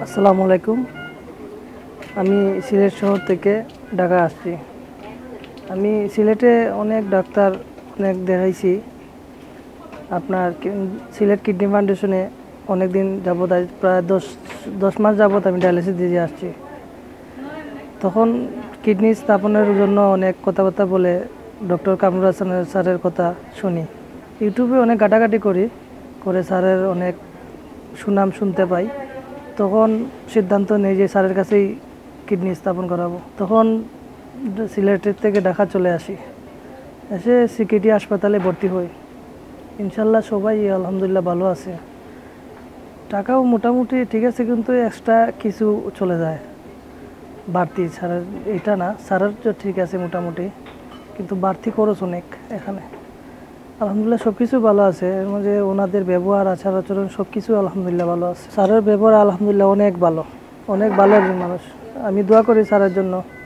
আসসালামু আলাইকুম। আমি সিলেট শহর থেকে ঢাকা আসছি। আমি সিলেটে অনেক ডাক্তার অনেক দেখাইছি। আপনার সিলেট কিডনি ফাউন্ডেশনে অনেক দিন যাবত, প্রায় দশ মাস যাবত আমি ডায়ালিসিস দিয়ে আসছি। তখন কিডনি স্থাপনের জন্য অনেক কথাবার্তা বলে ডক্টর কামরুল হাসান স্যারের কথা শুনি। ইউটিউবে অনেক ঘাটাঘাটি করে স্যারের অনেক সুনাম শুনতে পাই। তখন সিদ্ধান্ত নেই যে স্যারের কাছেই কিডনি স্থাপন করাবো। তখন সিলেটের থেকে ঢাকা চলে আসি, এসে সিকিটি হাসপাতালে ভর্তি হই। ইনশাল্লাহ সবাই আলহামদুলিল্লাহ ভালো আছে। টাকাও মোটামুটি ঠিক আছে, কিন্তু এক্সট্রা কিছু চলে যায় বাড়তি। স্যারের এটা না, স্যারের তো ঠিক আছে মোটামুটি, কিন্তু বাড়তি খরচ অনেক এখানে। আলহামদুলিল্লাহ সব কিছু ভালো আছে, এর মধ্যে ওনাদের ব্যবহার আচার আচরণ সব কিছু আলহামদুলিল্লাহ ভালো আছে। স্যারের ব্যবহার আলহামদুলিল্লাহ অনেক ভালো, অনেক ভালো একজন মানুষ। আমি দোয়া করি স্যারের জন্য।